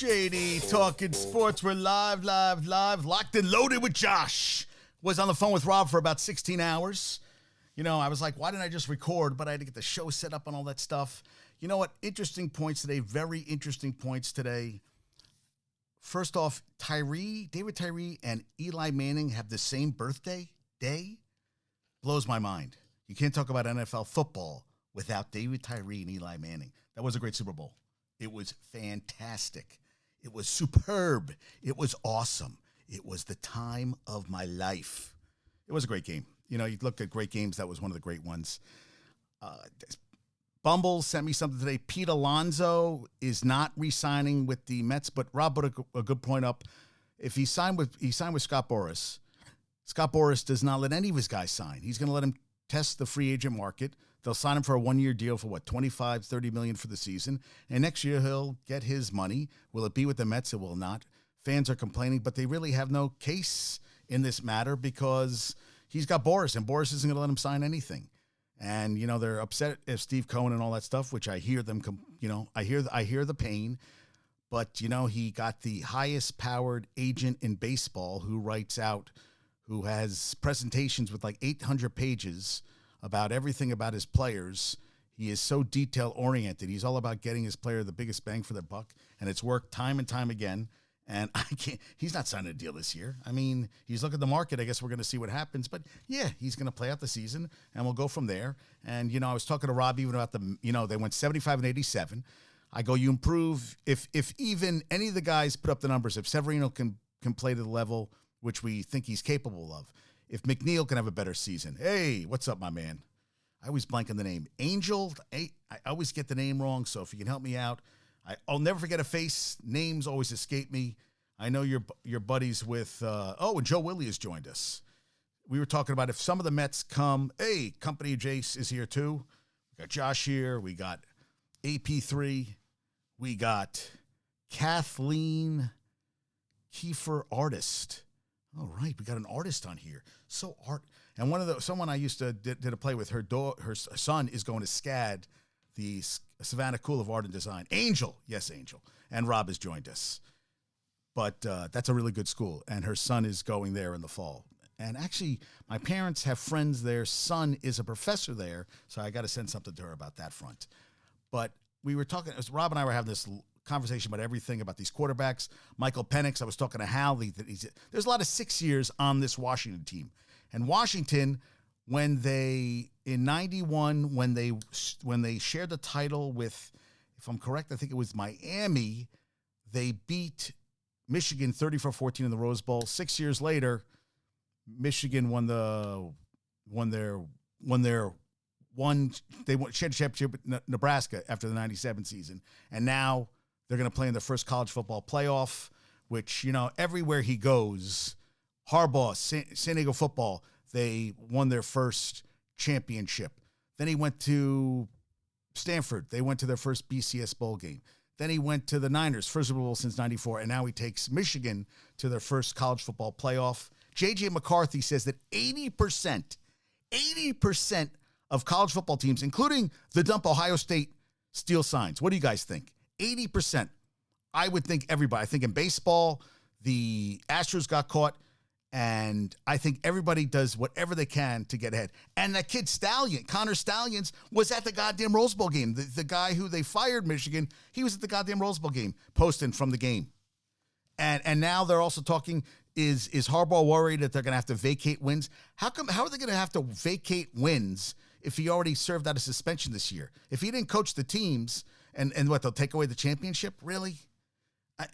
JD Talking Sports. We're live, locked and loaded with Josh. Was on the phone with Rob for about 16 hours. You know, I was like, why didn't I just record? But I had to get the show set up and all that stuff. You know what? Interesting points today. Very interesting points today. First off, David Tyree and Eli Manning have the same birthday day. Blows my mind. You can't talk about NFL football without David Tyree and Eli Manning. That was a great Super Bowl. It was fantastic. It was superb. It was awesome. It was the time of my life. It was a great game. You know, you look at great games. That was one of the great ones. Bumble sent me something today. Pete Alonso is not re-signing with the Mets, but Rob put a good point up. If he signed with Scott Boras, Scott Boras does not let any of his guys sign. He's going to let him test the free agent market. They'll sign him for a one-year deal for what, $25-30 million for the season. And next year he'll get his money. Will it be with the Mets? It will not. Fans are complaining, but they really have no case in this matter because he's got Boras, and Boras isn't going to let him sign anything. And, you know, they're upset at Steve Cohen and all that stuff, which I hear them, I hear the pain. But, you know, he got the highest powered agent in baseball who has presentations with like 800 pages about everything about his players. He is so detail-oriented. He's all about getting his player the biggest bang for their buck, and it's worked time and time again. And he's not signing a deal this year. I mean, he's looking at the market. I guess we're going to see what happens. But, yeah, he's going to play out the season, and we'll go from there. And, you know, I was talking to Rob even about they went 75 and 87. I go, you improve. If even any of the guys put up the numbers, if Severino can play to the level which we think he's capable of, if McNeil can have a better season. Hey, what's up, my man? I always blank on the name. Angel, I always get the name wrong, so if you can help me out. I'll never forget a face. Names always escape me. I know you're buddies with, and Joe Willie has joined us. We were talking about if some of the Mets come, hey, Company Jace is here too. We got Josh here. We got AP3. We got Kathleen Kiefer Artist. All right, we got an artist on here. And someone I used to did a play with. Her son is going to SCAD, the Savannah School of Art and Design. Angel, yes, Angel, and Rob has joined us. But that's a really good school, and her son is going there in the fall. And actually, my parents have friends. Their son is a professor there, so I got to send something to her about that front. But we were talking. Rob and I were having this conversation about everything about these quarterbacks. Michael Penix, I was talking to Hal. There's a lot of 6 years on this Washington team. And Washington, in 91, when they shared the title with, if I'm correct, I think it was Miami, they beat Michigan 30-14 in the Rose Bowl. 6 years later, Michigan they won championship with Nebraska after the 97 season. And now they're going to play in the first college football playoff, which, you know, everywhere he goes, Harbaugh, San Diego football, they won their first championship. Then he went to Stanford. They went to their first BCS bowl game. Then he went to the Niners, first Super Bowl since 94, and now he takes Michigan to their first college football playoff. J.J. McCarthy says that 80% of college football teams, including the dump Ohio State, steal signs. What do you guys think? 80%. I would think everybody. I think in baseball, the Astros got caught, and I think everybody does whatever they can to get ahead. And that kid Connor Stallions, was at the goddamn Rose Bowl game. The guy who they fired Michigan, he was at the goddamn Rose Bowl game, posting from the game. And now they're also talking, is Harbaugh worried that they're going to have to vacate wins? How are they going to have to vacate wins if he already served out a suspension this year? If he didn't coach the teams, and what, they'll take away the championship? Really?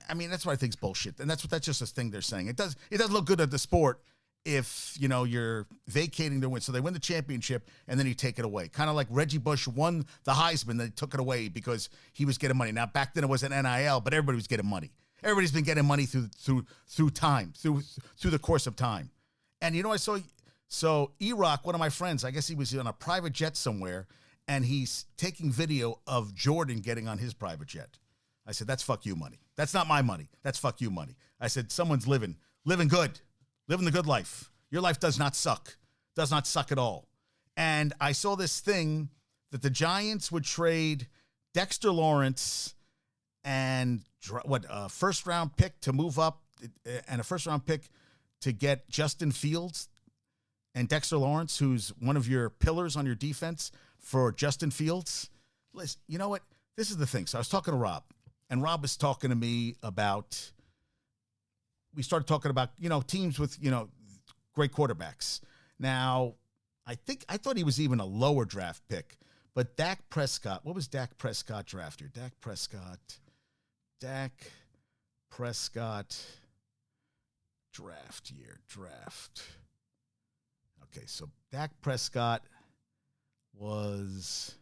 I mean, that's what I think is bullshit. And that's just a thing they're saying. It doesn't look good at the sport if, you know, you're vacating their win. So they win the championship, and then you take it away. Kind of like Reggie Bush won the Heisman, they took it away because he was getting money. Now, back then it was an NIL, but everybody was getting money. Everybody's been getting money through time, through the course of time. And, you know, so E-Rock, one of my friends, I guess he was on a private jet somewhere, and he's taking video of Jordan getting on his private jet. I said, that's fuck you money. That's not my money. That's fuck you money. I said, someone's living good, living the good life. Your life does not suck at all. And I saw this thing that the Giants would trade Dexter Lawrence and first round pick to move up and a first round pick to get Justin Fields and Dexter Lawrence, who's one of your pillars on your defense, for Justin Fields. Listen, you know what? This is the thing. So I was talking to Rob, and Rob was talking to me about, we started talking about, teams with, great quarterbacks. Now, I thought he was even a lower draft pick, but Dak Prescott, what was Dak Prescott draft year? Dak Prescott draft year. Okay, so Dak Prescott was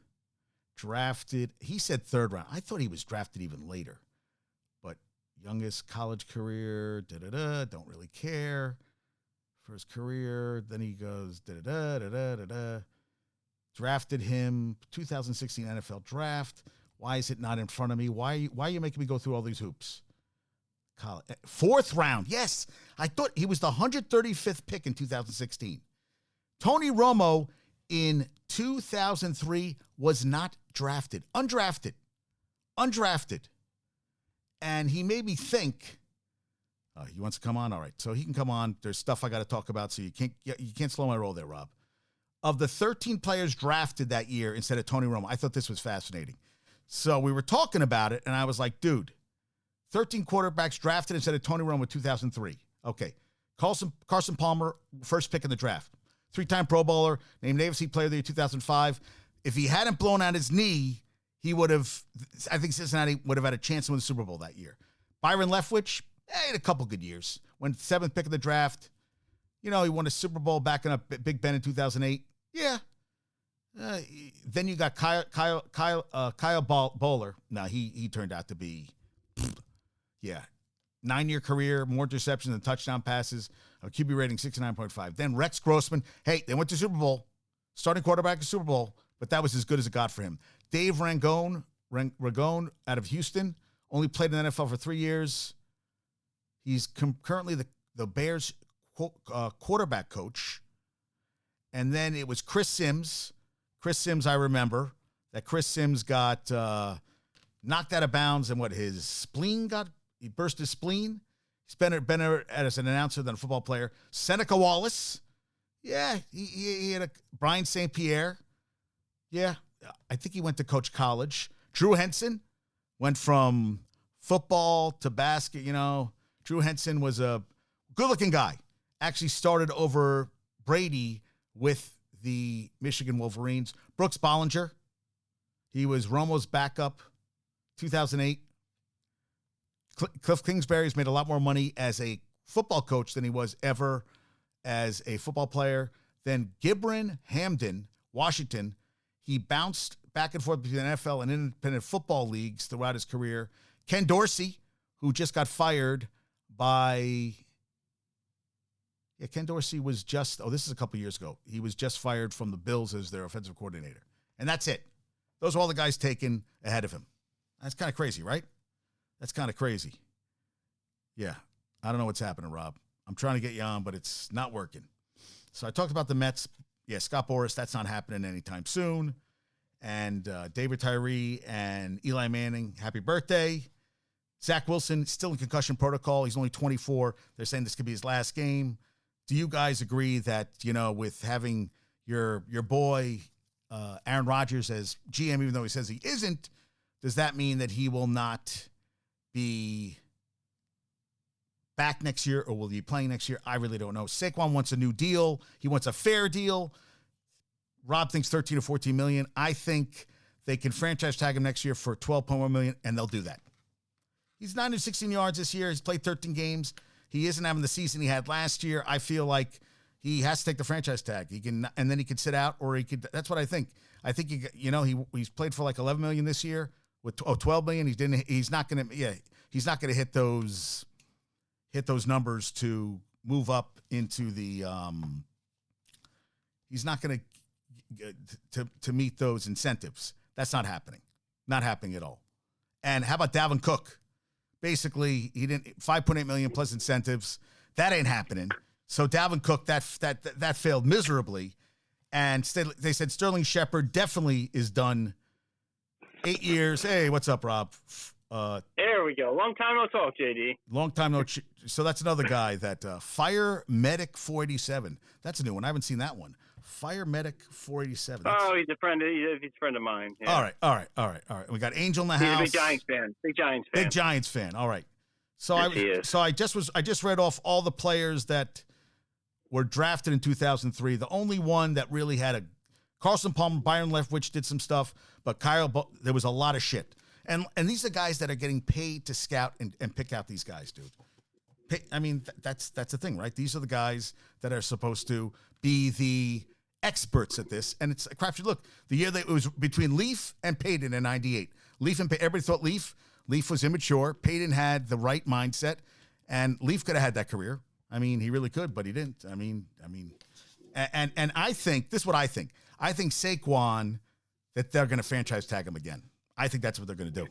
drafted, he said third round. I thought he was drafted even later. But youngest college career, don't really care. First career, then he goes, drafted him, 2016 NFL draft. Why is it not in front of me? Why are you making me go through all these hoops? College. Fourth round, yes. I thought he was the 135th pick in 2016. Tony Romo in 2003 was not drafted. Undrafted. And he made me think, he wants to come on? All right, so he can come on. There's stuff I got to talk about, so you can't slow my roll there, Rob. Of the 13 players drafted that year instead of Tony Romo, I thought this was fascinating. So we were talking about it, and I was like, dude, 13 quarterbacks drafted instead of Tony Romo in 2003. Okay, Carson Palmer, first pick in the draft. 3-time Pro Bowler, named AFC Player of the Year 2005. If he hadn't blown out his knee, he would have, I think Cincinnati would have had a chance to win the Super Bowl that year. Byron Leftwich, he had a couple good years. Went 7th pick of the draft. He won a Super Bowl backing up Big Ben in 2008. Yeah. Then you got Kyle Bowler. No, he turned out to be, 9-year career, more interceptions than touchdown passes. A QB rating 69.5. Then Rex Grossman. Hey, they went to Super Bowl. Starting quarterback in Super Bowl, but that was as good as it got for him. Dave Ragone out of Houston. Only played in the NFL for 3 years. He's currently the Bears quarterback coach. And then it was Chris Sims. Chris Sims, I remember that Chris Sims got knocked out of bounds and his spleen he burst his spleen. He's been as an announcer than a football player. Seneca Wallace. Yeah, he had Brian St. Pierre. Yeah, I think he went to coach college. Drew Henson went from football to basket, Drew Henson was a good-looking guy. Actually started over Brady with the Michigan Wolverines. Brooks Bollinger. He was Romo's backup, 2008. Cliff Kingsbury's made a lot more money as a football coach than he was ever as a football player. Then Gibran Hamden, Washington. He bounced back and forth between the NFL and independent football leagues throughout his career. Ken Dorsey, who just got fired by... Ken Dorsey was just... this is a couple years ago. He was just fired from the Bills as their offensive coordinator. And that's it. Those are all the guys taken ahead of him. That's kind of crazy, right? That's kind of crazy. Yeah. I don't know what's happening, Rob. I'm trying to get you on, but it's not working. So I talked about the Mets. Yeah, Scott Boras, that's not happening anytime soon. And David Tyree and Eli Manning, happy birthday. Zach Wilson, still in concussion protocol. He's only 24. They're saying this could be his last game. Do you guys agree that, with having your boy Aaron Rodgers as GM, even though he says he isn't, does that mean that he will not be back next year, or will he be playing next year? I really don't know. Saquon wants a new deal. He wants a fair deal. Rob thinks 13 or 14 million. I think they can franchise tag him next year for 12.1 million, and they'll do that. He's 916 yards this year. He's played 13 games. He isn't having the season he had last year. I feel like he has to take the franchise tag. He can, and then he could sit out, or he could. That's what I think. I think he's played for like 11 million this year with 12 million. He's not going to hit those numbers to move up into the. He's not going to meet those incentives. That's not happening. Not happening at all. And how about Dalvin Cook? Basically, he didn't 5.8 million plus incentives. That ain't happening. So Dalvin Cook, that failed miserably. And they said Sterling Shepard definitely is done. 8 years. Hey, what's up, Rob? There we go. Long time no talk, JD. Long time no. So that's another guy that Fire Medic 487. That's a new one. I haven't seen that one. Fire Medic 487. Oh, he's a friend. He's a friend of mine. Yeah. All right. We got Angel in the house. He's a big Giants fan. Big Giants fan. All right. So I just read off all the players that were drafted in 2003. The only one that really had Carlson Palmer, Byron Leftwich did some stuff, but there was a lot of shit. And these are guys that are getting paid to scout and pick out these guys, dude. That's the thing, right? These are the guys that are supposed to be the experts at this. And it's a crapshoot. Look, the year that it was between Leaf and Payton in 98. Everybody thought Leaf was immature. Payton had the right mindset, and Leaf could have had that career. I mean, he really could, but he didn't. And I think, this is what I think. I think Saquon, that they're going to franchise tag him again. I think that's what they're going to do.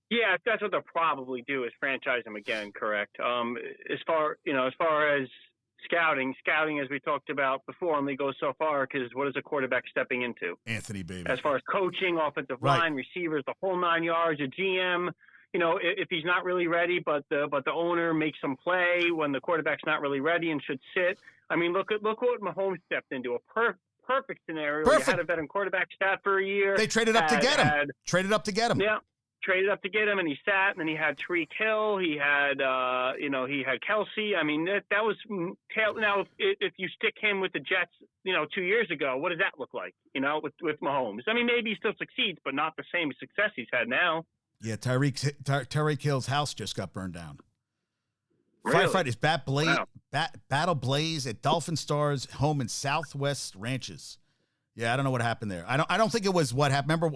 Yeah, that's what they'll probably do, is franchise him again. Correct. As far as scouting, as we talked about before, only goes so far, because what is a quarterback stepping into? Anthony, baby. As far as coaching, offensive line, receivers, the whole 9 yards, a GM. If he's not really ready, but the owner makes him play when the quarterback's not really ready and should sit. I mean, look what Mahomes stepped into. A perfect scenario. Perfect. You had a veteran quarterback sat for a year. They traded up to get him. Yeah, traded up to get him, and he sat, and then he had Tyreek Hill. He had, he had Kelsey. I mean, that was now. If you stick him with the Jets, 2 years ago, what does that look like? With Mahomes. I mean, maybe he still succeeds, but not the same success he's had now. Yeah, Tyreek Hill's house just got burned down. Really? Firefighters Battle Blaze at Dolphin Stars home in Southwest Ranches. Yeah, I don't know what happened there. I don't think it was what happened. Remember,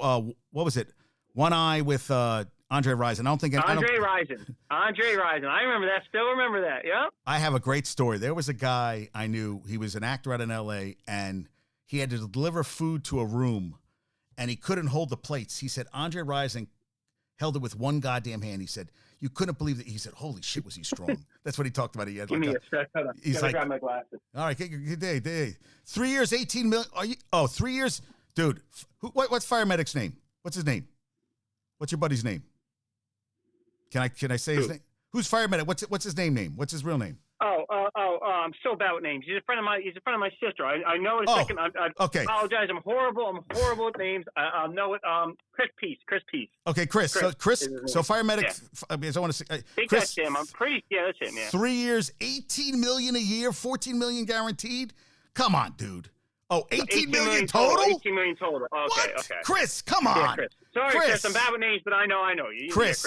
what was it? One Eye with Andre Rison. Andre Rison. I remember that. Still remember that. Yep. I have a great story. There was a guy I knew. He was an actor out in L.A., and he had to deliver food to a room, and he couldn't hold the plates. He said Andre Rison held it with one goddamn hand. He said, you couldn't believe that. He said, holy shit, was he strong. That's what he talked about. He had Give me a second. He's like, grab my glasses. All right, good day. 3 years, 18 million. 3 years? Dude, what's Fire Medic's name? What's his name? What's your buddy's name? Can I say his name? Who's Fire Medic? What's his name? What's his real name? I'm so bad with names. He's a friend of my sister. I know in a second. I apologize. I'm horrible with names. I know it. Chris Peace. Okay, Chris. So Fire Medic. Yeah. I want to say, Chris. That's him. That's him. Yeah. 3 years, $18 million a year, $14 million guaranteed. Come on, dude. Oh, 18 million total? 18 million total. Okay, what? Okay. Chris, come on. Yeah, Chris. Sorry, Chris. I'm bad with names, but I know you. Chris,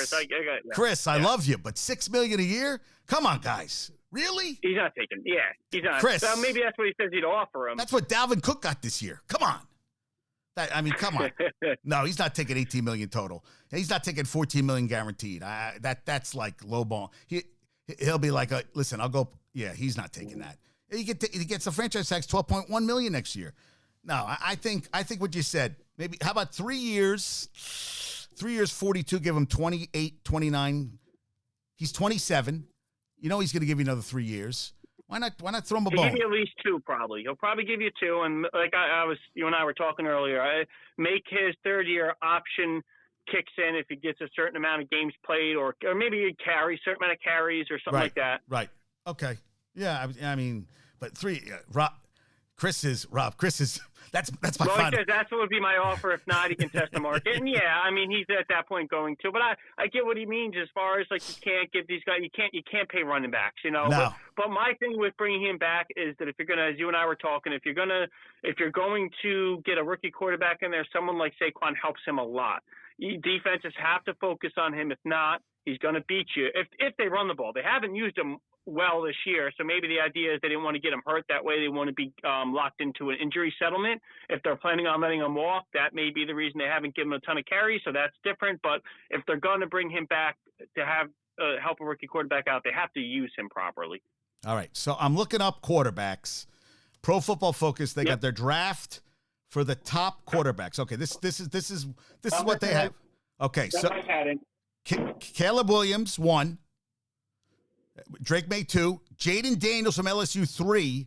Chris, I love you, but $6 million a year? Come on, guys. Really? He's not taking. Yeah, he's not. Chris, maybe that's what he says he'd offer him. That's what Dalvin Cook got this year. Come on. Come on. No, he's not taking 18 million total. He's not taking 14 million guaranteed. That's like low ball. He'll be like, listen, I'll go. Yeah, he's not taking that. He gets the franchise tax, $12.1 million next year. No, I think what you said. Maybe how about 3 years? 3 years, 42. Give him 28, 29. He's 27. He's going to give you another 3 years. Why not throw him a bone? He'll give you at least two, probably. He'll probably give you two. And like you and I were talking earlier, I make his third year option kicks in if he gets a certain amount of games played, or maybe a certain amount of carries or something like that. Right. Okay. Yeah. I mean, but Chris is that's my fun. That's what would be my offer. If not, he can test the market. And yeah, I mean, he's at that point going to. But I get what he means as far as like you can't give these guys, you can't pay running backs, No. But my thing with bringing him back is that if you're gonna, as you and I were talking, if you're going to get a rookie quarterback in there, someone like Saquon helps him a lot. Defenses have to focus on him. If not, he's going to beat you. If they run the ball, they haven't used him well this year, so maybe the idea is they didn't want to get him hurt. That way they want to be locked into an injury settlement. If they're planning on letting him walk, that may be the reason they haven't given him a ton of carries, so that's different. But if they're going to bring him back to have help a rookie quarterback out, they have to use him properly. All right, so I'm looking up quarterbacks. Pro Football Focus, they got their draft for the top quarterbacks. Okay, this is what they have. Okay, so Caleb Williams 1. Drake May 2, Jaden Daniels from LSU 3.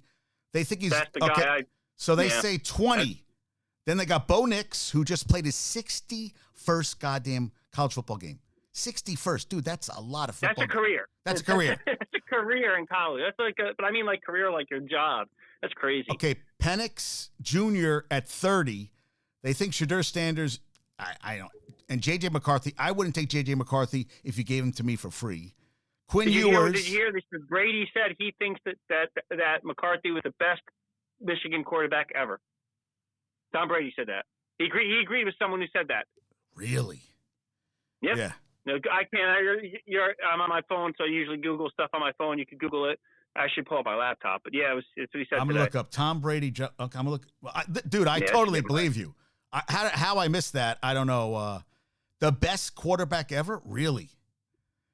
They think he's that's the guy. So they say 20. Then they got Bo Nix, who just played his 61st goddamn college football game. 61st, dude. That's a lot of football. That's a career. That's a career. That's a career in college. That's but I mean like career like your job. That's crazy. Okay, Penix Jr. at 30. They think Shadur Sanders, I don't, and J.J. McCarthy. I wouldn't take J.J. McCarthy if you gave him to me for free. Quinn Ewers. Did you hear this? Brady said he thinks that McCarthy was the best Michigan quarterback ever. Tom Brady said that. He agreed with someone who said that. Really? Yep. Yeah. No, I can't. I'm on my phone, so I usually Google stuff on my phone. You can Google it. I should pull up my laptop, but yeah, it's what he said. I'm gonna look up Tom Brady. Okay, I'm gonna look. Dude, I totally believe you. How I missed that, I don't know. The best quarterback ever, really?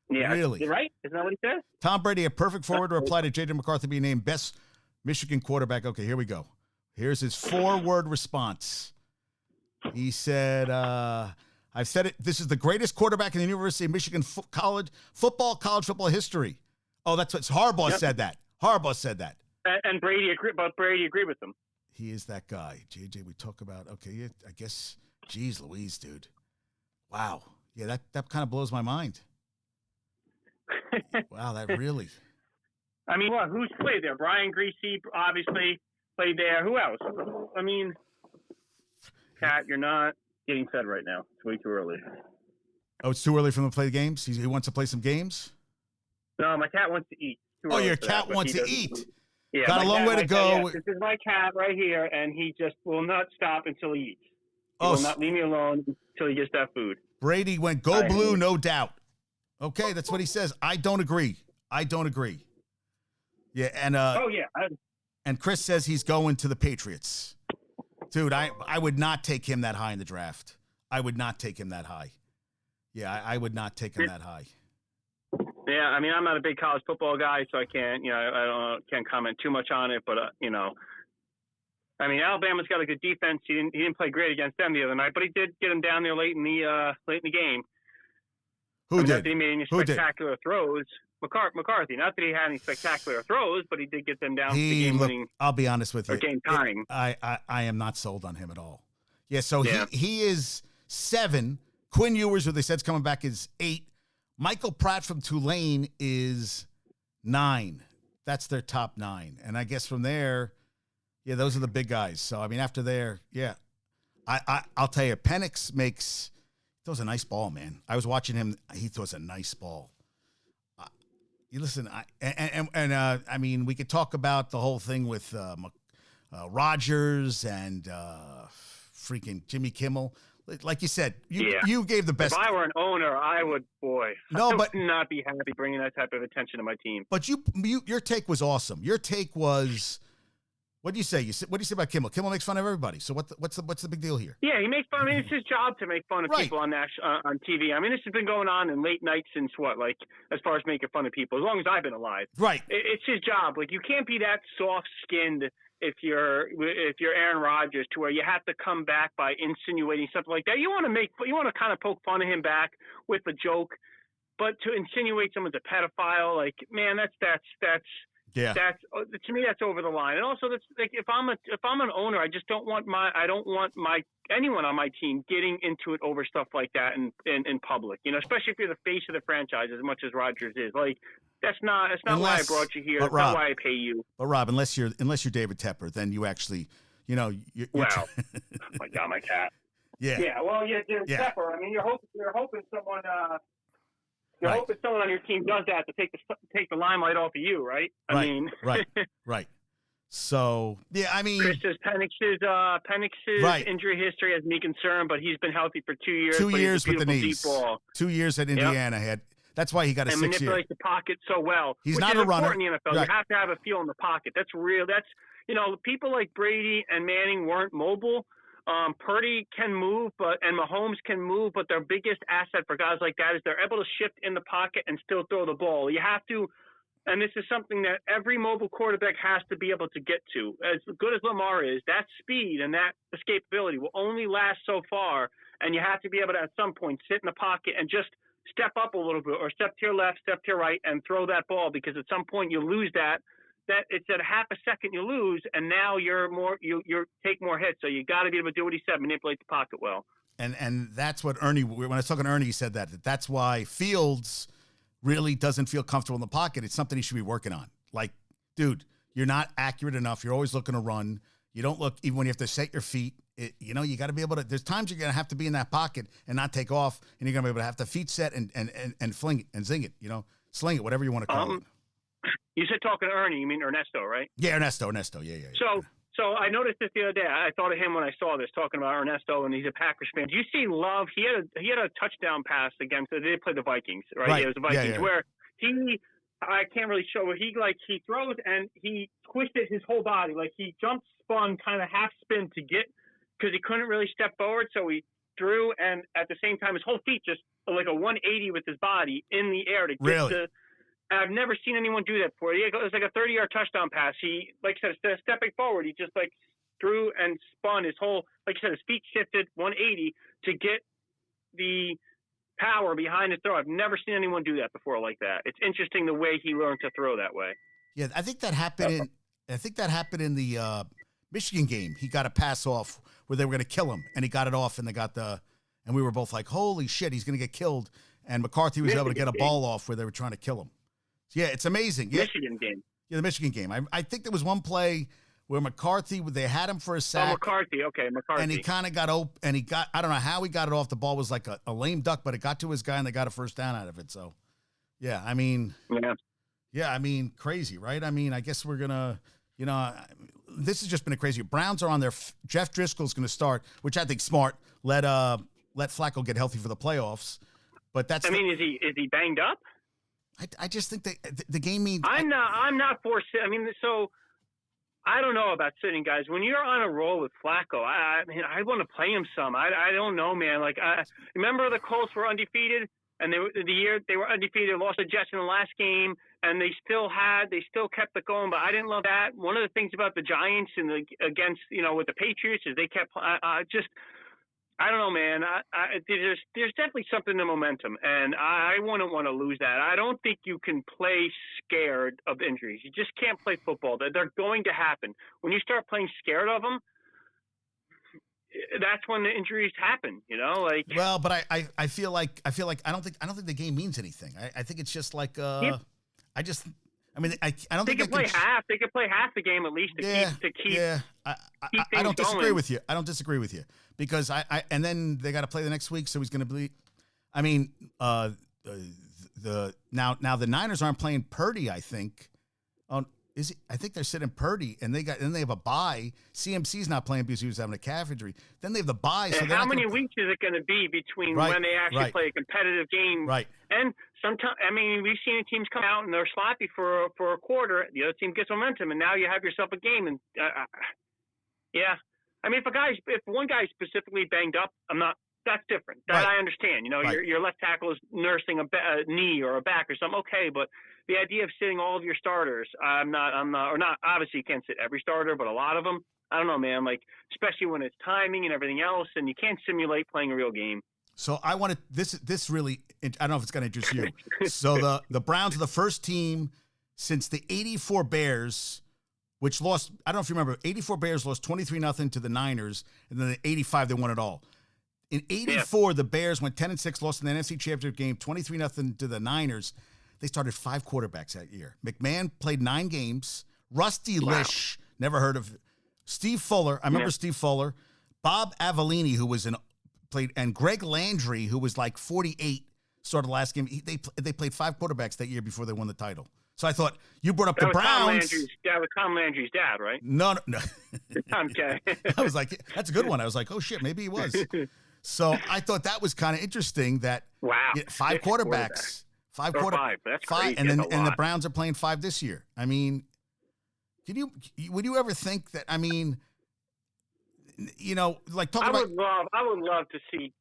Yeah, really? Right? Isn't that what he says? Tom Brady, a perfect forward to reply to J.J. McCarthy being named best Michigan quarterback. Okay, here we go. Here's his 4-word response. He said, "I've said it. This is the greatest quarterback in the University of Michigan college football history." Oh, that's what Harbaugh said that. Harbaugh said that. And Brady agreed with him. He is that guy. JJ, we talk about, okay, yeah, I guess, geez Louise, dude. Wow. Yeah, that kind of blows my mind. Wow, that really. I mean, who's played there? Brian Greasy obviously played there. Who else? I mean, Kat, you're not getting fed right now. It's way too early. Oh, it's too early for him to play games? He wants to play some games? No, my cat wants to eat. Oh, your cat wants to eat. Yeah, got a long way to go. This is my cat right here, and he just will not stop until he eats. He will not leave me alone until he gets that food. Brady went go blue, no doubt. Okay, that's what he says. I don't agree. Yeah, and and Chris says he's going to the Patriots. Dude, I would not take him that high in the draft. I would not take him that high. Yeah, I would not take him that high. Yeah, I mean, I'm not a big college football guy, so I can't, can't comment too much on it. But I mean, Alabama's got a good defense. He didn't play great against them the other night, but he did get him down there late in the game. Who did? Not that he made any spectacular throws. McCarthy. Not that he had any spectacular throws, but he did get them down to the game-winning. I'll be honest with you. Game tying. I am not sold on him at all. Yeah, so he is 7. Quinn Ewers, who they said's coming back, is 8. Michael Pratt from Tulane is 9. That's their top 9. And I guess from there, yeah, those are the big guys. So, I mean, after there, yeah. I'll tell you, Penix throws a nice ball, man. I was watching him. He throws a nice ball. You listen, I mean, we could talk about the whole thing with Rodgers and freaking Jimmy Kimmel. Like you said, you gave the best. If I were an owner, I would, I would not be happy bringing that type of attention to my team. But your take was awesome. Your take was, what do you say? What do you say about Kimmel? Kimmel makes fun of everybody. So what's the big deal here? Yeah, he makes fun. I mean, it's his job to make fun of people on TV. I mean, this has been going on in late night since as far as making fun of people, as long as I've been alive. Right. It's his job. Like, you can't be that soft-skinned if you're Aaron Rodgers, to where you have to come back by insinuating something like that. You want to kind of poke fun of him back with a joke, but to insinuate someone's a pedophile, like, man, that's to me, that's over the line. And also, that's like, if I'm an owner, I just don't want anyone on my team getting into it over stuff like that in public. Especially if you're the face of the franchise, as much as Rodgers is. Like, that's not why I brought you here. That's not why I pay you. But Rob, unless you're David Tepper, then you actually, oh my God, my cat. Yeah. Yeah. Well, David Tepper. I mean, you're hoping someone. You're hoping someone on your team does that to take the limelight off of you, right? I mean, right. So, yeah, I mean, Chris says Penix's injury history has me concerned, but he's been healthy for 2 years. 2 years with the knees. Deep ball. 2 years at Indiana had. That's why he got a 6 year. And manipulates the pocket so well. He's not a runner. In the NFL. Right. You have to have a feel in the pocket. That's real. People like Brady and Manning weren't mobile. Purdy can move, and Mahomes can move, but their biggest asset for guys like that is they're able to shift in the pocket and still throw the ball. You have to, and this is something that every mobile quarterback has to be able to get to. As good as Lamar is, that speed and that escapability will only last so far, and you have to be able to, at some point, sit in the pocket and just step up a little bit, or step to your left, step to your right, and throw that ball, because at some point you lose that it's at half a second you lose, and now you take more hits. So you got to be able to do what he said, manipulate the pocket well. And that's what Ernie, when I was talking to Ernie, he said that's why Fields really doesn't feel comfortable in the pocket. It's something he should be working on. Like, dude, you're not accurate enough. You're always looking to run. You don't look, even when you have to set your feet, you got to be able to, there's times you're going to have to be in that pocket and not take off, and you're going to be able to have the feet set and fling it and zing it, sling it, whatever you want to call it. You said talking to Ernie, you mean Ernesto, right? Yeah, Ernesto. Yeah. So I noticed this the other day. I thought of him when I saw this, talking about Ernesto, and he's a Packers fan. Do you see Love? He had a touchdown pass against. They play the Vikings, right? It was the Vikings where I can't really show it. He throws and he twisted his whole body, like he jumped, spun, kind of half spin to get, because he couldn't really step forward, so he threw, and at the same time his whole feet just like a 180 with his body in the air to get to. I've never seen anyone do that before. It was like a 30-yard touchdown pass. He, like I said, stepping forward, he just like threw and spun his whole, like I said, his feet shifted 180 to get the power behind the throw. I've never seen anyone do that before like that. It's interesting the way he learned to throw that way. Yeah, I think that happened in the Michigan game. He got a pass off where they were going to kill him, and he got it off, and and we were both like, holy shit, he's going to get killed. And McCarthy was able to get a ball off where they were trying to kill him. Yeah, it's amazing. Yeah. Michigan game. Yeah, the Michigan game. I think there was one play where McCarthy, they had him for a sack. Oh, McCarthy. Okay, McCarthy. And he kind of got open, and I don't know how he got it off. The ball was like a lame duck, but it got to his guy, and they got a first down out of it. So, yeah, I mean, crazy, right? I mean, I guess we're going to, this has just been a crazy. Browns are on their, Jeff Driscoll's going to start, which I think smart. Let Flacco get healthy for the playoffs. But that's, is he banged up? I just think that the game means. I'm not for. I mean, so I don't know about sitting guys. When you're on a roll with Flacco, I want to play him some. I don't know, man. Like, remember the Colts were undefeated, and they were undefeated, lost the Jets in the last game, and they still kept it going. But I didn't love that. One of the things about the Giants and against with the Patriots is they kept I don't know, man. There's definitely something in momentum, and I wouldn't want to lose that. I don't think you can play scared of injuries. You just can't play football. They're going to happen. When you start playing scared of them, that's when the injuries happen. Well, but I feel like I don't think the game means anything. I think it's just like I don't think they could play half. They could play half the game at least to keep. Yeah, I don't disagree with you. I don't disagree with you because and then they got to play the next week, so he's going to be. I mean, now the Niners aren't playing Purdy. I think. I think they're sitting Purdy, and they have a bye. CMC's not playing because he was having a calf injury. Then they have the bye. So how many weeks is it going to be between when they actually play a competitive game? Right. And sometimes, we've seen teams come out and they're sloppy for a quarter. The other team gets momentum, and now you have yourself a game. And yeah, if one guy's specifically banged up, that's different. That I understand. Your left tackle is nursing a knee or a back or something. Okay, but the idea of sitting all of your starters, I'm not. Obviously, you can't sit every starter, but a lot of them. I don't know, man. Like, especially when it's timing and everything else, and you can't simulate playing a real game. So I wanted this really. I don't know if it's going to interest you. So the Browns are the first team since the '84 Bears, which lost. I don't know if you remember. '84 Bears lost 23-0 to the Niners, and then in '85 they won it all. In '84, the Bears went 10-6, lost in the NFC Championship game, 23-0 to the Niners. They started 5 quarterbacks that year. McMahon played 9 games. Rusty Lish, never heard of. Steve Fuller, I remember Steve Fuller. Bob Avellini, who was played, and Greg Landry, who was like 48, started the last game. They played 5 quarterbacks that year before they won the title. So I thought you brought up the Browns. That was Tom Landry's dad, right? No. Okay. I was like, that's a good one. I was like, oh shit, maybe he was. So I thought that was kind of interesting that 5 quarterbacks. 5 quarterbacks. That's crazy. And the Browns are playing 5 this year. I mean, would you ever think that, like talking about. I would love to see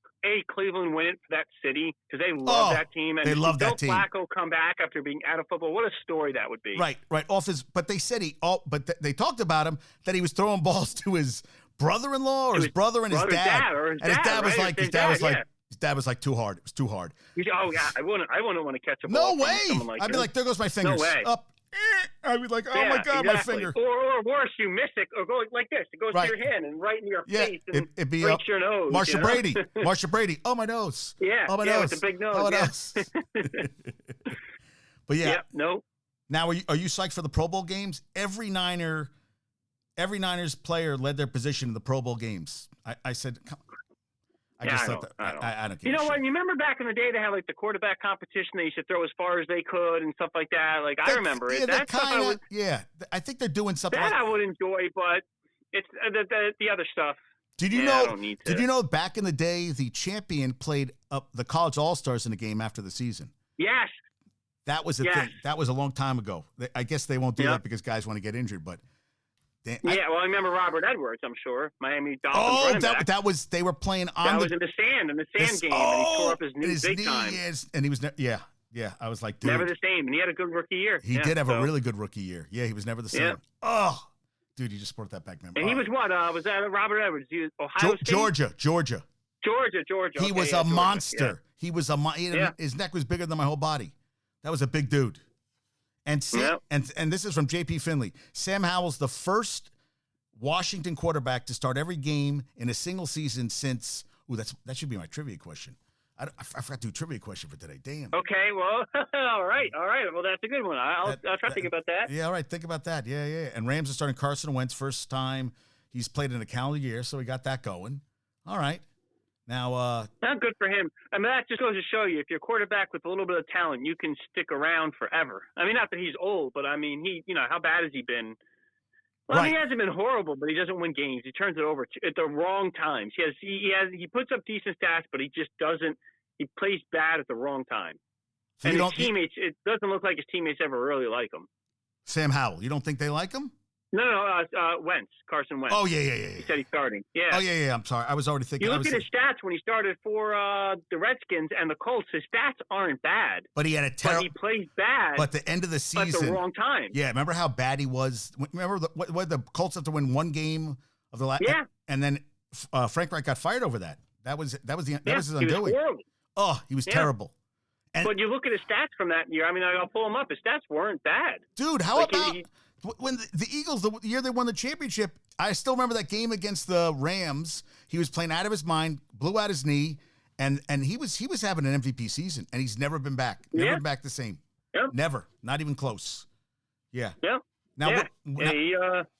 Cleveland win it for that city because they love that team. And they love that team. Flacco come back after being out of football. What a story that would be. Right. But they said they talked about him that he was throwing balls to his brother-in-law or his brother and his dad. His dad was like too hard. It was too hard. Oh yeah, I wouldn't want to catch a ball. No way. I'd be like, there goes my fingers. No way. Up. I'd be like, oh my God, exactly. my finger. Or worse, you miss it, or go like this. It goes Right. to your hand and right in your face and it'd be breaks your nose. Marsha Brady. Marsha Brady. Oh, my nose. Yeah. Oh, my yeah, nose. with the big nose. Oh, my yeah. nose. But yeah. Yep. No. Now, are you psyched for the Pro Bowl games? Every Niners player led their position in the Pro Bowl games. I said, come on. I don't care. You know what? You remember back in the day they had like the quarterback competition. They used to throw as far as they could and stuff like that. Like I remember it. That stuff I think they're doing something. That I would enjoy, but it's the other stuff. Did you know? Did you know back in the day the champion played the college all-stars in the game after the season? Yes. That was a thing. That was a long time ago. I guess they won't do that because guys want to get injured, but. Well, I remember Robert Edwards, I'm sure. Miami Dolphins. They were playing on that was in the sand game, and he tore up his knee big time. And he was, I was like, dude. Never the same, and he had a good rookie year. He did have a really good rookie year. Yeah, he was never the same. Yeah. Oh, dude, you just brought that back, man. And he was what? Was that Robert Edwards? He was Ohio State? Georgia. He was a monster. Yeah. He was his neck was bigger than my whole body. That was a big dude. And and this is from J.P. Finley. Sam Howell's the first Washington quarterback to start every game in a single season since. That should be my trivia question. I forgot to do a trivia question for today. Damn. Okay, well, all right. Well, that's a good one. I'll try to think about that. Yeah, all right. Think about that. Yeah. And Rams are starting Carson Wentz first time he's played in a calendar year, so we got that going. All right. Now, not good for him. I mean, that just goes to show you if you're a quarterback with a little bit of talent, you can stick around forever. I mean, not that he's old, but I mean, how bad has he been? Well, he hasn't been horrible, but he doesn't win games. He turns it over at the wrong times. He puts up decent stats, but he just doesn't. He plays bad at the wrong time. So and his teammates, it doesn't look like his teammates ever really like him. Sam Howell, you don't think they like him? No, Carson Wentz. Oh, yeah. He said he's starting. Yeah. Oh, yeah. I'm sorry. I was already thinking. You look at his stats when he started for the Redskins and the Colts. His stats aren't bad. But he had a terrible. But he plays bad. But the end of the season. At the wrong time. Yeah. Remember how bad he was? Remember what the Colts have to win one game of the last. Yeah. And then Frank Reich got fired over that. That was his undoing. He was horrible. Oh, he was terrible. But you look at his stats from that year. I mean, I'll pull him up. His stats weren't bad. Dude, how about when the Eagles, the year they won the championship, I still remember that game against the Rams. He was playing out of his mind, blew out his knee, and he was having an MVP season, and he's never been back. Never been back the same. Yeah. Never. Not even close. Yeah. Yeah. Now,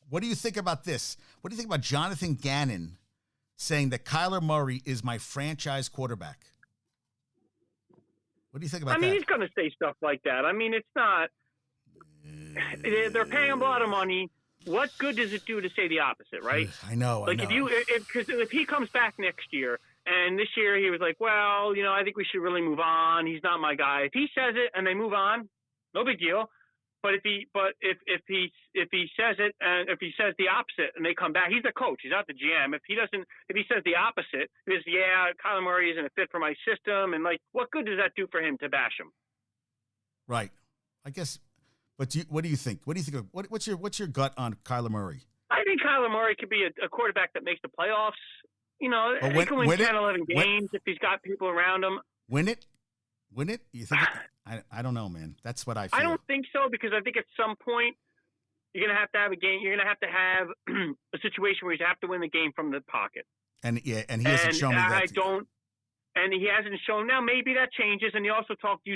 what do you think about this? What do you think about Jonathan Gannon saying that Kyler Murray is my franchise quarterback? What do you think about that? I mean, he's going to say stuff like that. I mean, it's not. They're paying him a lot of money. What good does it do to say the opposite, right? I know. Like if he comes back next year and this year he was like, well, I think we should really move on. He's not my guy. If he says it and they move on, no big deal. But if he says it and if he says the opposite and they come back, he's the coach. He's not the GM. If he says the opposite, Kyler Murray isn't a fit for my system, and like, what good does that do for him to bash him? Right. I guess. But what do you think? What do you think? What's your gut on Kyler Murray? I think Kyler Murray could be a quarterback that makes the playoffs. He can win 10, 11 games if he's got people around him. Win it? You think? I don't know, man. That's what I feel. I don't think so, because I think at some point you're going to have to have a game. You're going to have a situation where you have to win the game from the pocket. And he hasn't shown me that. And he hasn't shown. Now maybe that changes. And you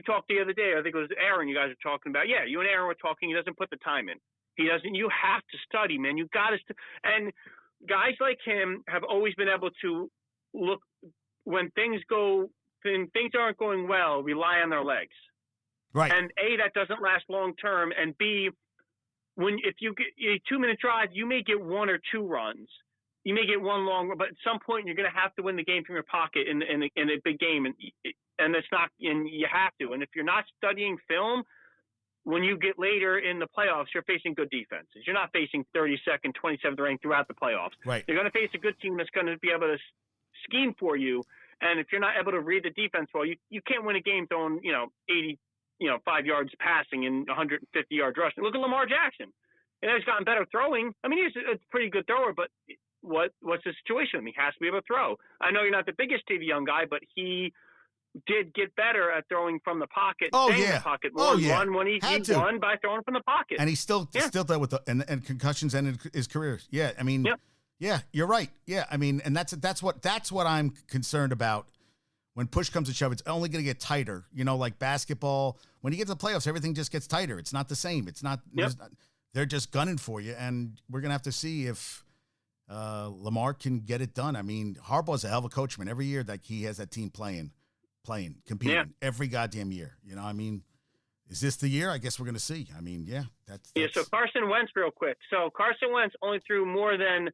talked the other day. I think it was Aaron. You guys were talking about. Yeah, you and Aaron were talking. He doesn't put the time in. He doesn't. You have to study, man. You got to. And guys like him have always been able to look when things aren't going well. Rely on their legs. Right. And A, that doesn't last long term. And B, if you get a 2-minute drive, you may get one or two runs. You may get one long run, but at some point you're going to have to win the game from your pocket in a big game, and it's not. And you have to. And if you're not studying film, when you get later in the playoffs, you're facing good defenses. You're not facing 32nd, 27th ranked throughout the playoffs. Right. You're going to face a good team that's going to be able to scheme for you. And if you're not able to read the defense well, you can't win a game throwing 80. 5 yards passing and 150-yard rushing. Look at Lamar Jackson. He's gotten better throwing. I mean, he's a pretty good thrower, but what's the situation? He has to be able to throw. I know you're not the biggest TV young guy, but he did get better at throwing from the pocket. Oh, staying in yeah. the pocket Oh, more. yeah. Won when he won by throwing from the pocket. And he still dealt with and concussions ended his career. Yeah, I mean, yeah, you're right. Yeah, I mean, and that's what I'm concerned about. When push comes to shove, it's only going to get tighter. You know, like basketball. When you get to the playoffs, everything just gets tighter. It's not the same. It's not. They're just gunning for you, and we're going to have to see if Lamar can get it done. I mean, Harbaugh's a hell of a coach, man. Every year that he has that team playing, competing every goddamn year. You know, I mean, is this the year? I guess we're going to see. I mean, that's. So Carson Wentz, real quick. So Carson Wentz only threw more than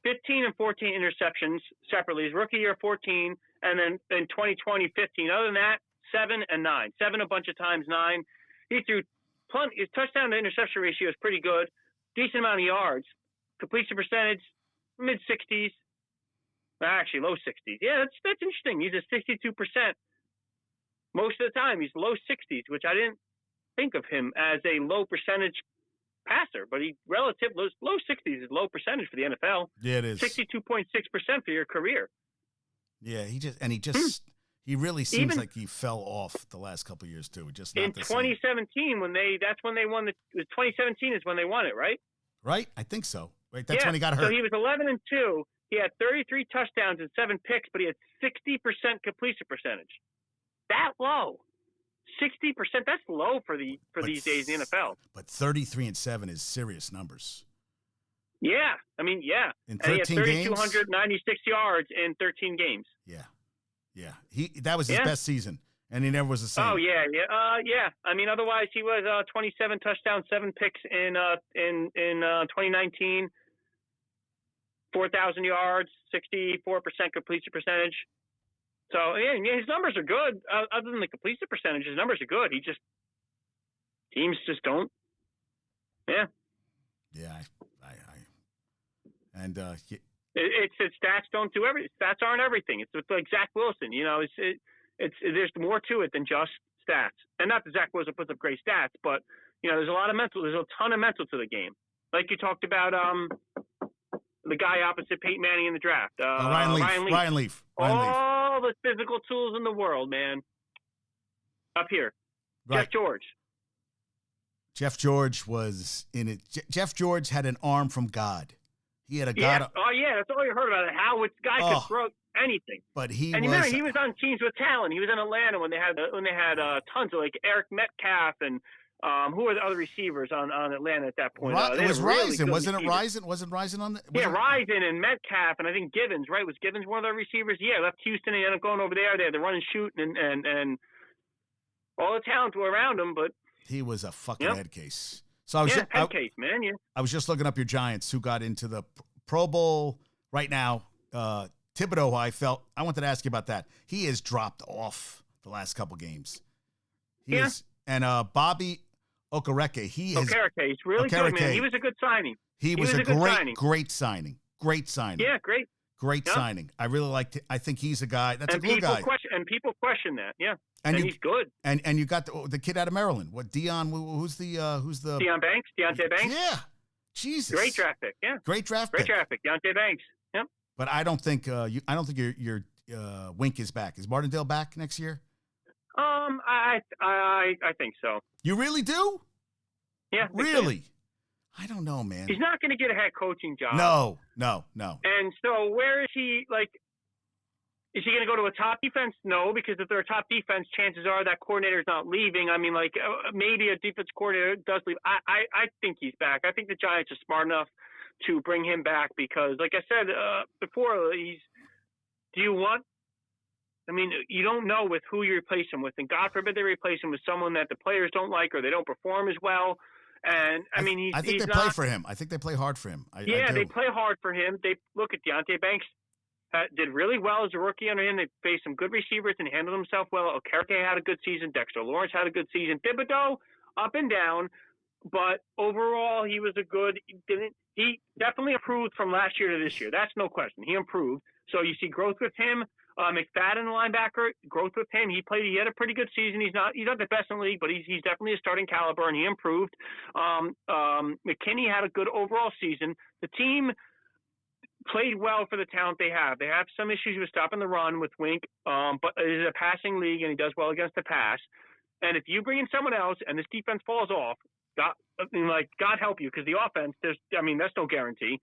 15 and 14 interceptions separately. His rookie year, 14, and then in 2020, 15. Other than that, 7 and 9. 7 a bunch of times, 9. He threw plenty. His touchdown to interception ratio is pretty good. Decent amount of yards. Completion percentage, mid-60s. Actually, low 60s. Yeah, that's interesting. He's at 62%. Most of the time, he's low 60s, which I didn't think of him as a low percentage passer, but he low 60s is low percentage for the NFL. Yeah, it is. 62.6% for your career. Yeah, he really seems like he fell off the last couple of years too. Just not in the 2017 same. That's when they won 2017 is when they won it, right? Right, I think so. Right, that's when he got hurt. So he was 11-2. He had 33 touchdowns and 7 picks, but he had 60% completion percentage. That low. 60%, that's low for these days in the NFL. But 33-7 is serious numbers. Yeah. I mean, yeah. In 13 and he games? had 3,296 yards in 13 games. Yeah. Yeah. That was his best season, and he never was the same. Oh, yeah. Yeah. I mean, otherwise, he was 27 touchdowns, 7 picks in 2019, 4,000 yards, 64% completion percentage. So, yeah, his numbers are good. Other than the completion percentage, his numbers are good. Teams just don't. Yeah. Yeah, It's stats don't do everything. Stats aren't everything. It's like Zach Wilson. You know, there's more to it than just stats. And not that Zach Wilson puts up great stats, but you know, there's a ton of mental to the game. Like you talked about, the guy opposite Peyton Manning in the draft, Ryan Leaf. All the physical tools in the world, man. Up here, right. Jeff George was in it. Jeff George had an arm from God. He had a God. Yeah. Oh yeah, that's all you heard about it. How this guy could throw anything. But remember, he was on teams with talent. He was in Atlanta when they had tons of like Eric Metcalf and who were the other receivers on Atlanta at that point? It was Rising, wasn't it? Rising wasn't Rising on the. Rising and Metcalf and I think Givens. Right? Was Givens one of the receivers? Yeah, left Houston and ended up going over there. They had the run and shoot and all the talent were around him, but he was a fucking head case. So I was head case, man. Yeah. I was just looking up your Giants who got into the Pro Bowl right now. Thibodeau, I wanted to ask you about that. He has dropped off the last couple games. He is, and Bobby Okereke, he's really good, man. He was a good signing. He was a great signing. Great signing. Yeah, great. Great signing. I really liked it. I think he's a guy. That's a good guy. People question that. Yeah. And he's good. And you got the kid out of Maryland. What Dion? Who's the Deonte Banks? Yeah. Jesus. Great draft pick. Yeah. Great draft pick. Deonte Banks. Yep. But I don't think your Wink is back. Is Martindale back next year? I think so. You really do? Yeah. Really? I don't know, man. He's not going to get a head coaching job. No. And so where is he? Like, is he going to go to a top defense? No, because if they're a top defense, chances are that coordinator's not leaving. I mean, like maybe a defense coordinator does leave. I think he's back. I think the Giants are smart enough to bring him back because, like I said before, you don't know with who you replace him with, and God forbid they replace him with someone that the players don't like or they don't perform as well. And I think they play for him. I think they play hard for him. They play hard for him. They look at Deonte Banks. Did really well as a rookie under him. They faced some good receivers and handled himself well. Okereke had a good season. Dexter Lawrence had a good season. Thibodeau, up and down, but overall he was he definitely improved from last year to this year. That's no question. He improved. So you see growth with him. McFadden, the linebacker, growth with him. He had a pretty good season. He's not the best in the league, but he's definitely a starting caliber, and he improved. McKinney had a good overall season. The team played well for the talent they have. They have some issues with stopping the run with Wink, but it is a passing league, and he does well against the pass. And if you bring in someone else and this defense falls off, God help you, because the offense, that's no guarantee.